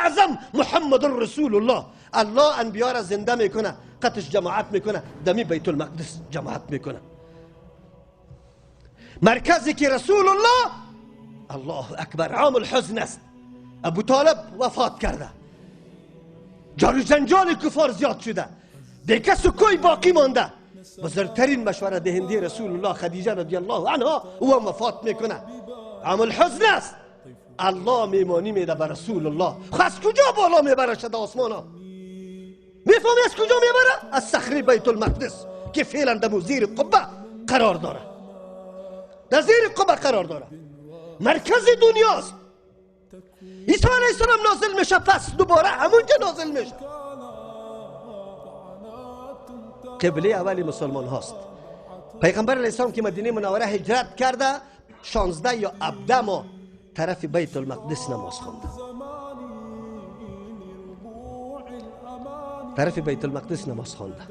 اعظم محمد رسول الله. الله انبیا را زنده میکنه، قطش جماعت میکنه، دمی بیت المقدس جماعت میکنه. مرکزی که رسول الله، الله اکبر، عام الحزن است. ابو طالب وفات کرده، جار جنجال کفار زیاد شده، دیکس و کوی باقی مانده. بزرگترین مشوره دهنده رسول الله خدیجه رضی الله عنها او هم وفات میکنه. عام الحزن است. الله میمانی میده به رسول الله. خب از کجا بالا میبره شده آسمان ها؟ میفهمی از کجا میبره؟ از صخره بیت المقدس که فعلا در زیر قبه قرار داره، در زیر قبه قرار داره، مرکز دنیاست. عیسی علیه السلام نازل میشه، پس دوباره همونجا نازل میشه. قبله اولی مسلمان هاست. پیغمبر علیه السلام که مدینه منوره هجرت کرده 16 یا 17 ماه طرف بیت المقدس نماز خونده، طرف بیت المقدس نماز خونده.